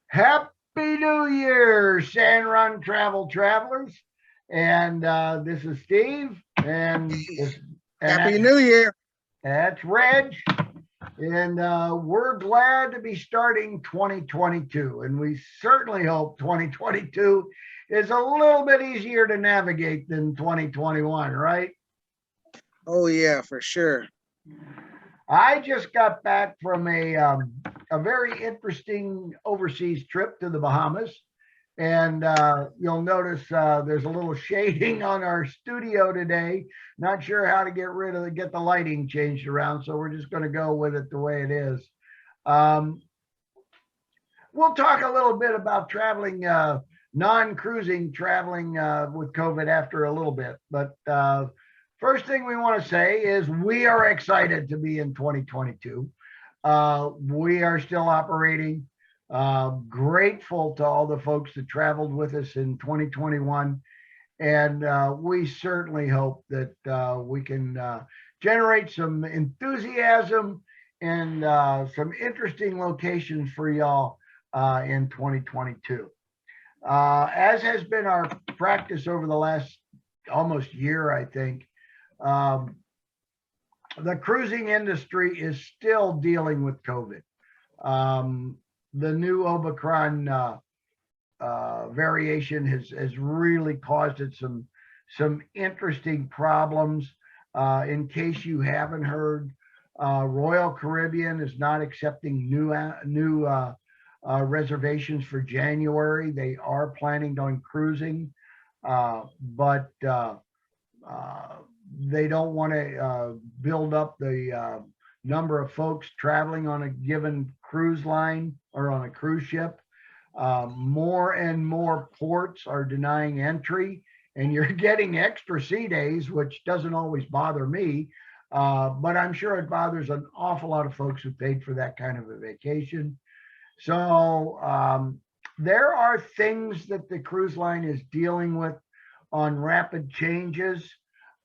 Happy New Year, San Run Travel Travelers. And this is Steve, and Happy New Year. that's Reg. And we're glad to be starting 2022. And we certainly hope 2022 is a little bit easier to navigate than 2021, right? Oh, yeah, for sure. I just got back from a very interesting overseas trip to the Bahamas. And you'll notice there's a little shading on our studio today. Not sure how to get the lighting changed around, so we're just going to go with it the way it is. Um, we'll talk a little bit about traveling, non-cruising traveling with COVID after a little bit. But first thing we want to say is we are excited to be in 2022. We are still operating. Grateful to all the folks that traveled with us in 2021. And we certainly hope that we can generate some enthusiasm and some interesting locations for y'all in 2022. As has been our practice over the last almost year, I think, um, the cruising industry is still dealing with COVID. Um, the new Omicron variation has really caused it some interesting problems. In case you haven't heard, Royal Caribbean is not accepting new reservations for January. They are planning on cruising, but uh, they don't want to build up the number of folks traveling on a given cruise line or on a cruise ship. More and more ports are denying entry, and you're getting extra sea days, which doesn't always bother me. But I'm sure it bothers an awful lot of folks who paid for that kind of a vacation. So there are things that the cruise line is dealing with on rapid changes.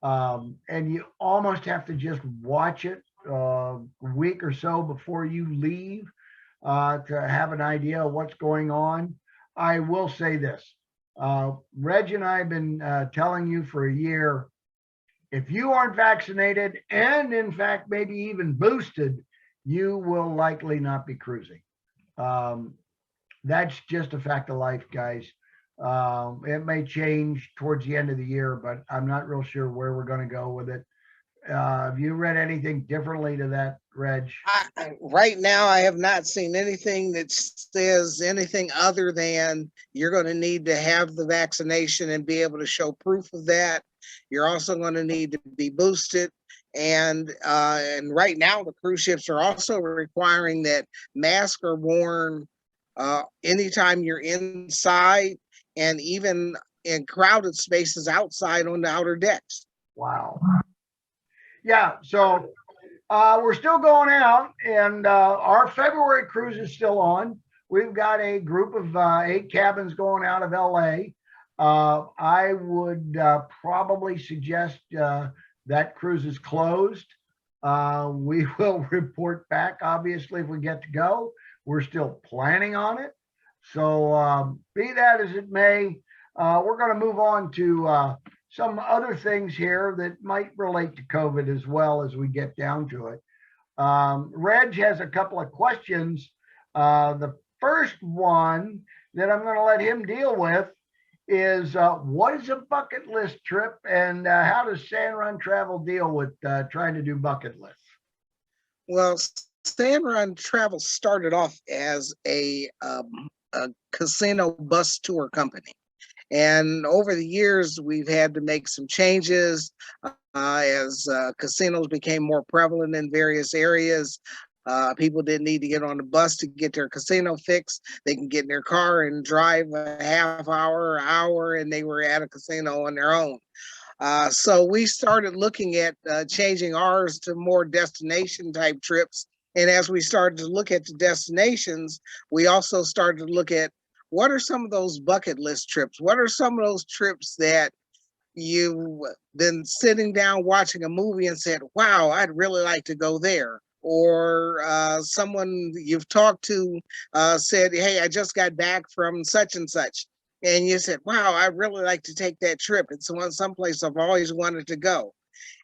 And you almost have to just watch it a week or so before you leave to have an idea of what's going on. I will say this. Reg and I have been telling you for a year, if you aren't vaccinated and in fact maybe even boosted, you will likely not be cruising. Um, that's just a fact of life, guys. It may change towards the end of the year, but I'm not real sure where we're going to go with it. Have you read anything differently to that, Reg? Right now, I have not seen anything that says anything other than you're going to need to have the vaccination and be able to show proof of that. You're also going to need to be boosted. And right now, the cruise ships are also requiring that masks are worn anytime you're inside and even in crowded spaces outside on the outer decks. Wow. Yeah. So we're still going out, and our February cruise is still on. We've got a group of 8 cabins going out of LA. I would probably suggest that cruise is closed. We will report back, obviously, if we get to go. We're still planning on it. So, be that as it may, we're going to move on to some other things here that might relate to COVID as well as we get down to it. Reg has a couple of questions. The first one that I'm going to let him deal with is what is a bucket list trip, and how does San Run Travel deal with trying to do bucket lists? Well, San Run Travel started off as a casino bus tour company. And over the years, we've had to make some changes as casinos became more prevalent in various areas. People didn't need to get on the bus to get their casino fix. They can get in their car and drive a half hour, and they were at a casino on their own. So we started looking at changing ours to more destination type trips. And as we started to look at the destinations, we also started to look at what are some of those bucket list trips? What are some of those trips that you've been sitting down watching a movie and said, wow, I'd really like to go there? or someone you've talked to said, hey, I just got back from such and such. And you said, wow, I really like to take that trip. It's someplace I've always wanted to go.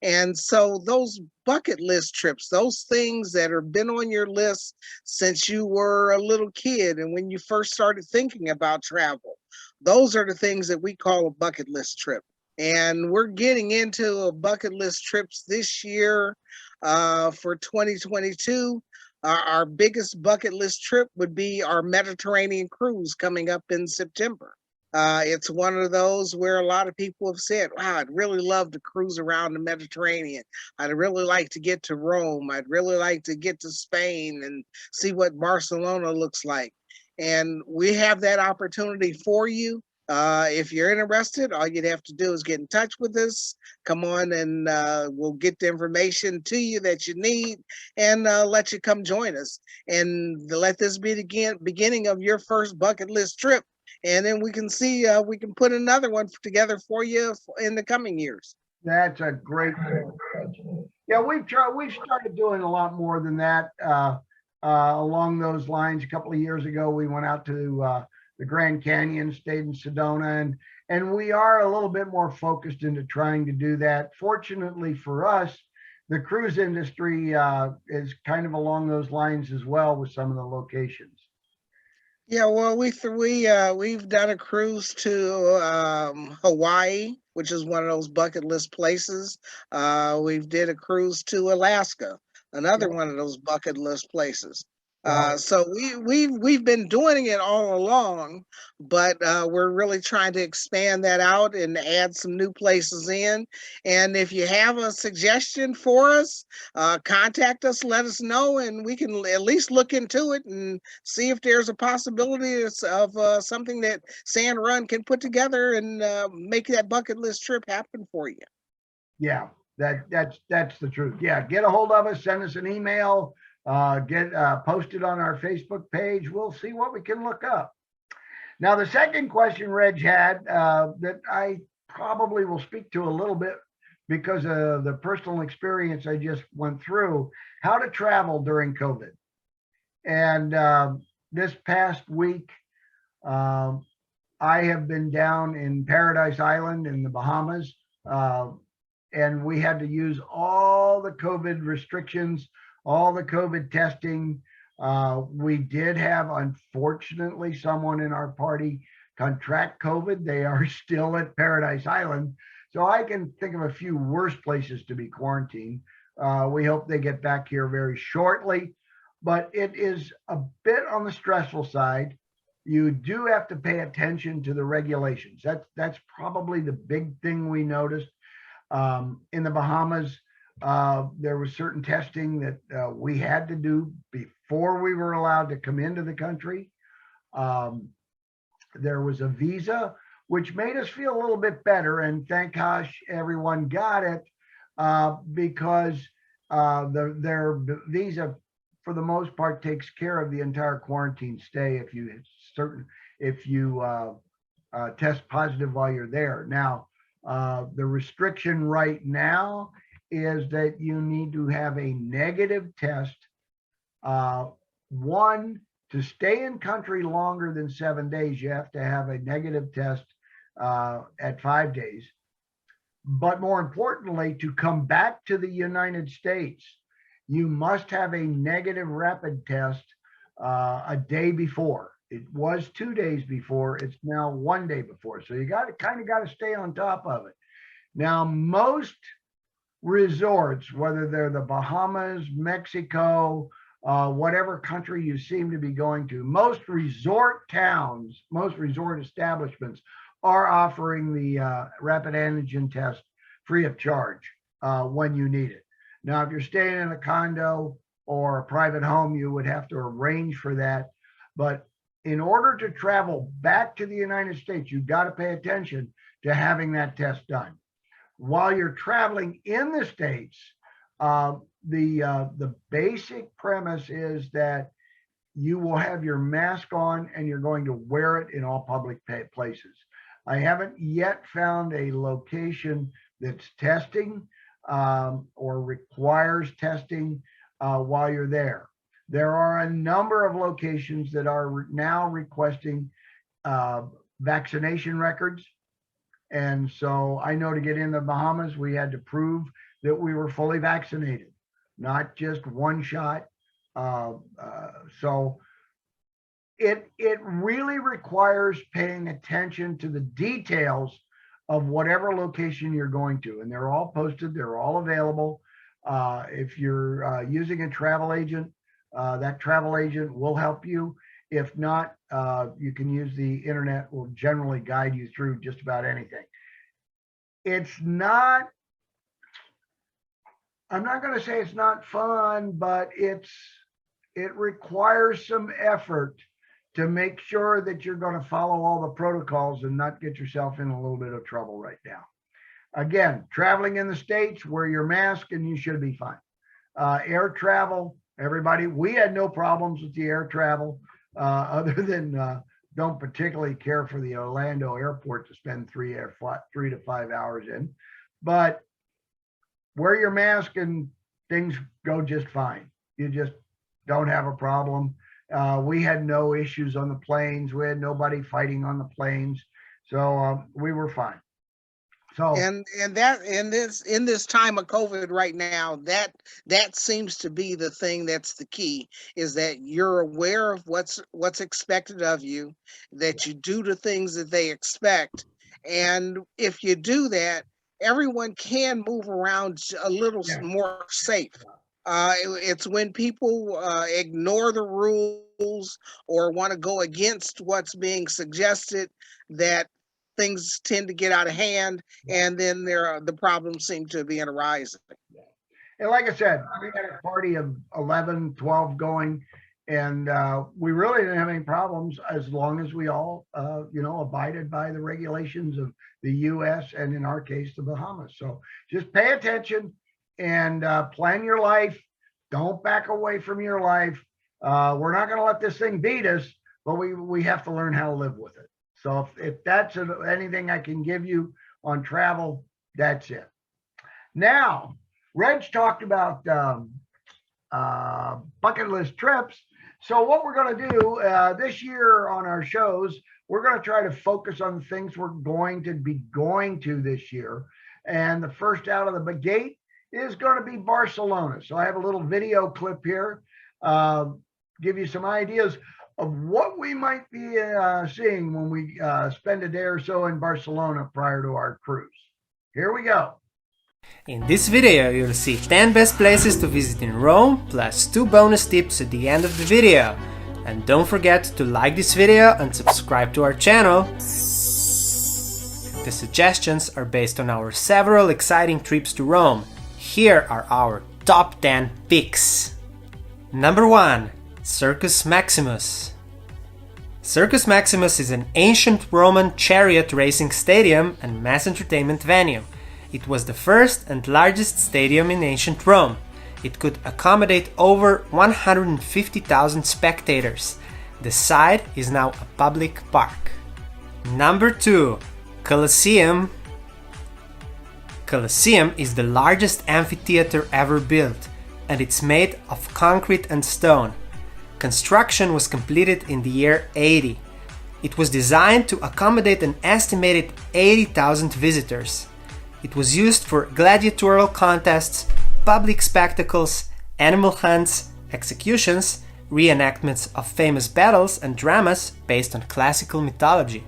And so those bucket list trips, those things that have been on your list since you were a little kid and when you first started thinking about travel, those are the things that we call a bucket list trip. And we're getting into a bucket list trips this year for 2022. Our biggest bucket list trip would be our Mediterranean cruise coming up in September. It's one of those where a lot of people have said, wow, I'd really love to cruise around the Mediterranean. I'd really like to get to Rome. I'd really like to get to Spain and see what Barcelona looks like. And we have that opportunity for you. If you're interested, all you'd have to do is get in touch with us. Come on and we'll get the information to you that you need and let you come join us. And let this be the beginning of your first bucket list trip. And then we can see, we can put another one together for you in the coming years. That's a great point. Yeah, we've started doing a lot more than that along those lines. A couple of years ago, we went out to the Grand Canyon, stayed in Sedona, and we are a little bit more focused into trying to do that. Fortunately for us, the cruise industry is kind of along those lines as well with some of the locations. Yeah, well, we've done a cruise to Hawaii, which is one of those bucket list places. We've did a cruise to Alaska, another one of those bucket list places. So we've been doing it all along, but we're really trying to expand that out and add some new places in. And if you have a suggestion for us, contact us, let us know, and we can at least look into it and see if there's a possibility of something that San Run can put together and make that bucket list trip happen for you. Yeah, that's the truth. Yeah, get a hold of us, send us an email, get posted on our Facebook page. We'll see what we can look up. Now, the second question Reg had that I probably will speak to a little bit because of the personal experience I just went through, how to travel during COVID. And this past week, I have been down in Paradise Island in the Bahamas, and we had to use all the COVID restrictions, all the COVID testing. We did have, unfortunately, someone in our party contract COVID. They are still at Paradise Island. So I can think of a few worse places to be quarantined. We hope they get back here very shortly, but it is a bit on the stressful side. You do have to pay attention to the regulations. That's probably the big thing we noticed. In the Bahamas, there was certain testing that we had to do before we were allowed to come into the country. There was a visa, which made us feel a little bit better. And thank gosh everyone got it because their visa, for the most part, takes care of the entire quarantine stay if you test positive while you're there. Now, the restriction right now is that you need to have a negative test. One, to stay in country longer than 7 days, you have to have a negative test at 5 days. But more importantly, to come back to the United States, you must have a negative rapid test a day before. It was 2 days before, it's now 1 day before. So you got to stay on top of it. Now, most resorts, whether they're the Bahamas, Mexico, whatever country you seem to be going to, most resort towns, most resort establishments are offering the rapid antigen test free of charge when you need it. Now, if you're staying in a condo or a private home, you would have to arrange for that. But in order to travel back to the United States, you've got to pay attention to having that test done. While you're traveling in the States, the basic premise is that you will have your mask on and you're going to wear it in all public places. I haven't yet found a location that's testing or requires testing while you're there. There are a number of locations that are now requesting vaccination records. And so I know to get in the Bahamas, we had to prove that we were fully vaccinated, not just one shot. So it really requires paying attention to the details of whatever location you're going to. And they're all posted, they're all available. If you're using a travel agent, that travel agent will help you. If not, you can use the internet, will generally guide you through just about anything. It's not, I'm not going to say it's not fun, but it requires some effort to make sure that you're going to follow all the protocols and not get yourself in a little bit of trouble right now. Again, traveling in the States, wear your mask and you should be fine. Air travel, everybody, we had no problems with the air travel, other than don't particularly care for the Orlando airport to spend 3 to 5 hours in. But wear your mask and things go just fine. You just don't have a problem. We had no issues on the planes. We had nobody fighting on the planes. So we were fine. So and that in this time of COVID right now, that seems to be the thing that's the key, is that you're aware of what's expected of you, that you do the things that they expect. And if you do that, everyone can move around a little more safe. It's when people ignore the rules or want to go against what's being suggested that things tend to get out of hand, and then the problems seem to be arising. And like I said, we had a party of 11, 12 going, and we really didn't have any problems as long as we all, abided by the regulations of the U.S. and in our case, the Bahamas. So just pay attention and plan your life. Don't back away from your life. We're not going to let this thing beat us, but we have to learn how to live with it. So if that's anything I can give you on travel, that's it. Now, Reg talked about bucket list trips. So what we're going to do this year on our shows, we're going to try to focus on the things we're going to be going to this year. And the first out of the gate is going to be Barcelona. So I have a little video clip here, give you some ideas of what we might be seeing when we spend a day or so in Barcelona prior to our cruise. Here we go. In this video, you'll see 10 best places to visit in Rome, plus 2 bonus tips at the end of the video. And don't forget to like this video and subscribe to our channel. The suggestions are based on our several exciting trips to Rome. Here are our top 10 picks. Number 1. Circus Maximus. Circus Maximus is an ancient Roman chariot racing stadium and mass entertainment venue. It was the first and largest stadium in ancient Rome. It could accommodate over 150,000 spectators. The site is now a public park. Number 2. Colosseum. Colosseum is the largest amphitheater ever built, and it's made of concrete and stone. Construction was completed in the year 80. It was designed to accommodate an estimated 80,000 visitors. It was used for gladiatorial contests, public spectacles, animal hunts, executions, reenactments of famous battles and dramas based on classical mythology.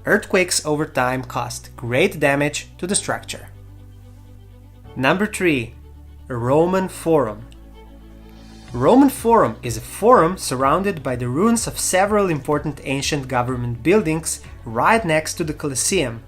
Earthquakes over time caused great damage to the structure. Number 3. Roman Forum. Roman Forum is a forum surrounded by the ruins of several important ancient government buildings right next to the Colosseum.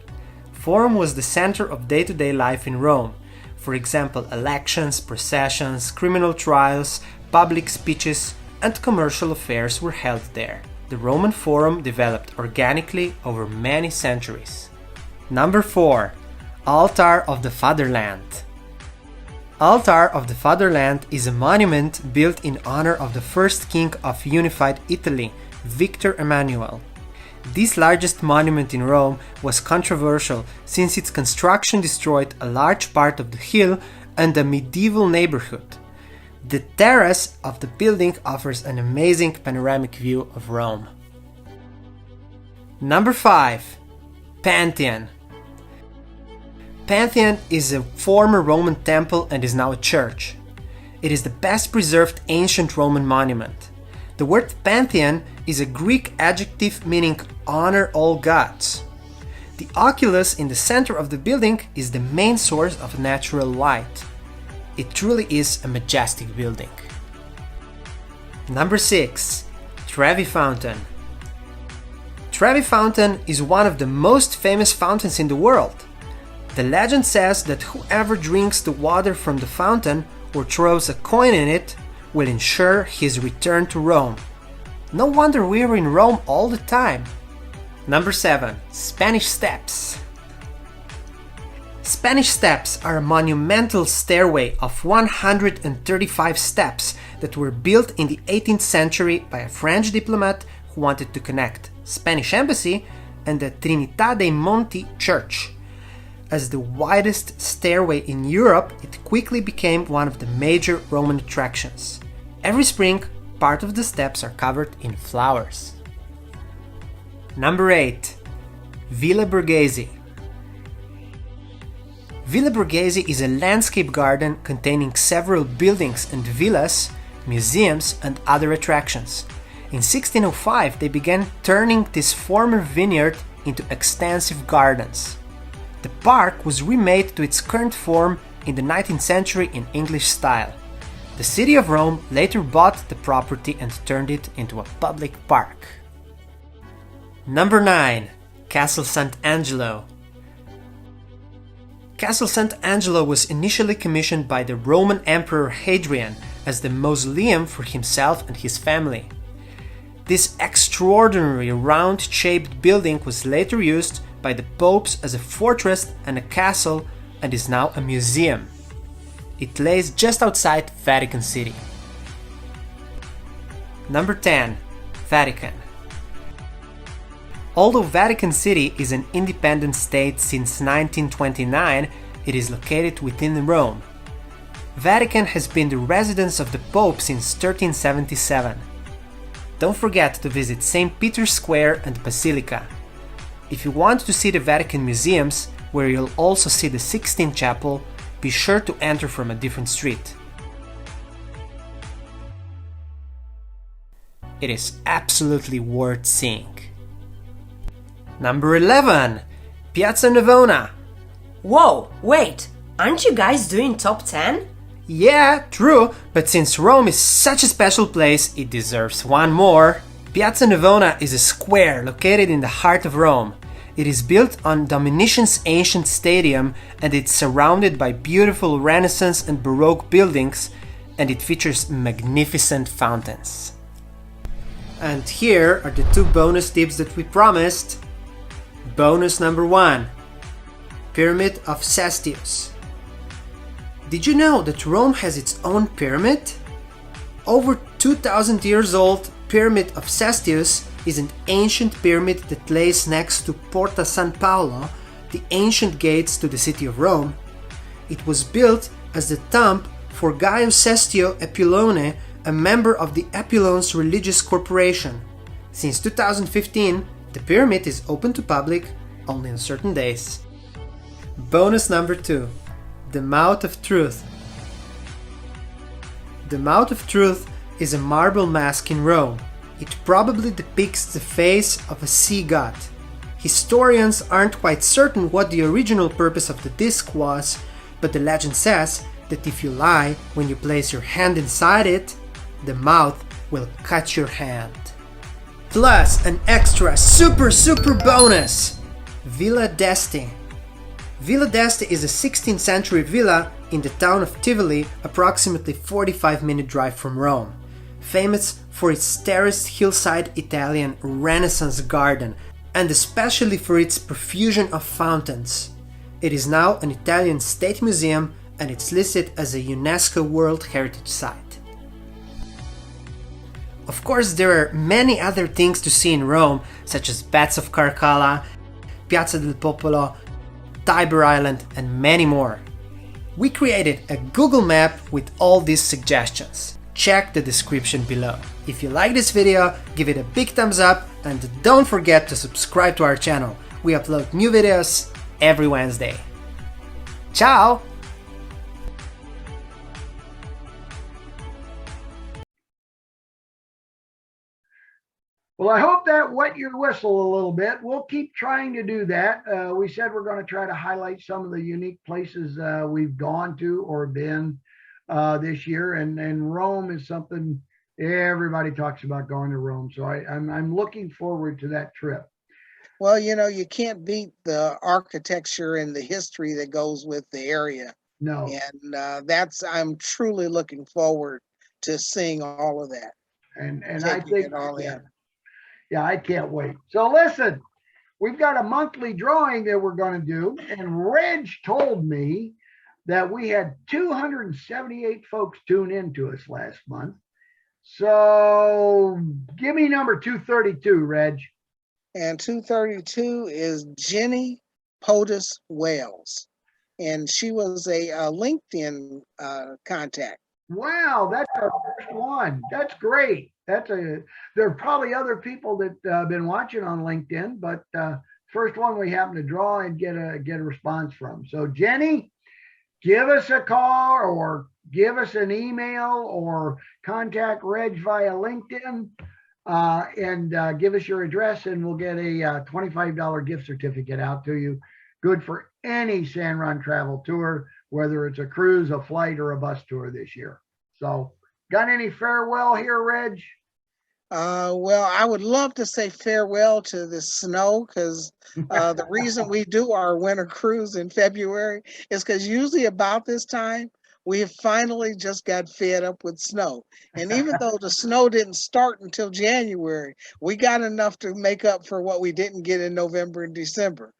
Forum was the center of day-to-day life in Rome. For example, elections, processions, criminal trials, public speeches, and commercial affairs were held there. The Roman Forum developed organically over many centuries. Number 4. Altar of the Fatherland. Altar of the Fatherland is a monument built in honor of the first king of unified Italy, Victor Emmanuel. This largest monument in Rome was controversial since its construction destroyed a large part of the hill and a medieval neighborhood. The terrace of the building offers an amazing panoramic view of Rome. Number 5. Pantheon. Pantheon is a former Roman temple and is now a church. It is the best preserved ancient Roman monument. The word Pantheon is a Greek adjective meaning honor all gods. The oculus in the center of the building is the main source of natural light. It truly is a majestic building. Number 6. Trave Fountain. Trave Fountain is one of the most famous fountains in the world. The legend says that whoever drinks the water from the fountain or throws a coin in it will ensure his return to Rome. No wonder we're in Rome all the time. Number 7. Spanish Steps. Spanish Steps are a monumental stairway of 135 steps that were built in the 18th century by a French diplomat who wanted to connect Spanish embassy and the Trinità dei Monti church. As the widest stairway in Europe, it quickly became one of the major Roman attractions. Every spring, part of the steps are covered in flowers. Number 8. Villa Borghese. Villa Borghese is a landscape garden containing several buildings and villas, museums, and other attractions. In 1605, they began turning this former vineyard into extensive gardens. The park was remade to its current form in the 19th century in English style. The city of Rome later bought the property and turned it into a public park. Number 9. Castle Sant'Angelo. Castle Sant'Angelo was initially commissioned by the Roman Emperor Hadrian as the mausoleum for himself and his family. This extraordinary round-shaped building was later used by the popes as a fortress and a castle and is now a museum. It lays just outside Vatican City. Number 10. Vatican. Although Vatican City is an independent state since 1929, it is located within Rome. Vatican has been the residence of the Pope since 1377. Don't forget to visit St. Peter's Square and Basilica. If you want to see the Vatican museums, where you'll also see the Sixtine Chapel, be sure to enter from a different street. It is absolutely worth seeing. Number 11. Piazza Navona. Whoa, wait, aren't you guys doing top 10? Yeah, true, but since Rome is such a special place, it deserves one more. Piazza Navona is a square located in the heart of Rome. It is built on Domitian's ancient stadium and it's surrounded by beautiful Renaissance and Baroque buildings, and it features magnificent fountains. And here are the 2 bonus tips that we promised. Bonus number 1. Pyramid of Cestius. Did you know that Rome has its own pyramid? Over 2000 years old, Pyramid of Cestius is an ancient pyramid that lays next to Porta San Paolo, the ancient gates to the city of Rome. It was built as the tomb for Gaius Cestio Epulone, a member of the Epulones religious corporation. Since 2015, the pyramid is open to public only on certain days. Bonus number 2. The Mouth of Truth. The Mouth of Truth is a marble mask in Rome. It probably depicts the face of a sea god. Historians aren't quite certain what the original purpose of the disc was, but the legend says that if you lie when you place your hand inside it, the mouth will cut your hand. Plus an extra super bonus! Villa d'Este. Villa d'Este is a 16th century villa in the town of Tivoli, approximately 45-minute drive from Rome. Famous for its terraced hillside Italian Renaissance garden and especially for its profusion of fountains. It is now an Italian state museum and it's listed as a UNESCO World Heritage Site. Of course, there are many other things to see in Rome, such as Baths of Caracalla, Piazza del Popolo, Tiber Island, and many more. We created a Google map with all these suggestions. Check the description below. If you like this video, give it a big thumbs up and don't forget to subscribe to our channel. We upload new videos every Wednesday. Ciao! Well, I hope that wet your whistle a little bit. We'll keep trying to do that. We said we're going to try to highlight some of the unique places we've gone to or been this year. And Rome is something everybody talks about, going to Rome. So I'm looking forward to that trip. Well, you can't beat the architecture and the history that goes with the area. No. And I'm truly looking forward to seeing all of that. And I Taking think it all in. Yeah, I can't wait. So listen, we've got a monthly drawing that we're going to do. And Reg told me that we had 278 folks tune in to us last month. So give me number 232, Reg. And 232 is Jenny POTUS Wales. And she was a LinkedIn contact. Wow, that's our first one. That's great. There are probably other people that have been watching on LinkedIn, but first one we happen to draw and get a response from. So Jenny, give us a call or give us an email or contact Reg via LinkedIn and give us your address, and we'll get a $25 gift certificate out to you. Good for any San Juan travel tour, whether it's a cruise, a flight, or a bus tour this year. So got any farewell here, Reg? Well, I would love to say farewell to the snow, because the reason we do our winter cruise in February is because usually about this time, we have finally just got fed up with snow. And even though the snow didn't start until January, we got enough to make up for what we didn't get in November and December.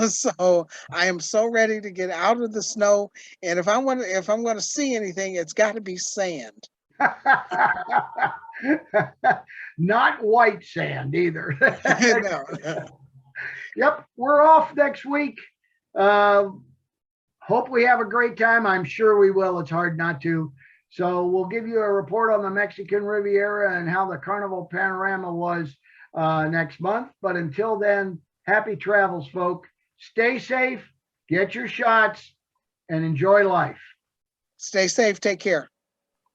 So I am so ready to get out of the snow. And if I'm going to see anything, it's got to be sand. Not white sand either. No. Yep, we're off next week. Hope we have a great time. I'm sure we will. It's hard not to. So we'll give you a report on the Mexican Riviera and how the Carnival Panorama was next month. But until then, happy travels, folk. Stay safe, get your shots, and enjoy life. Stay safe. Take care.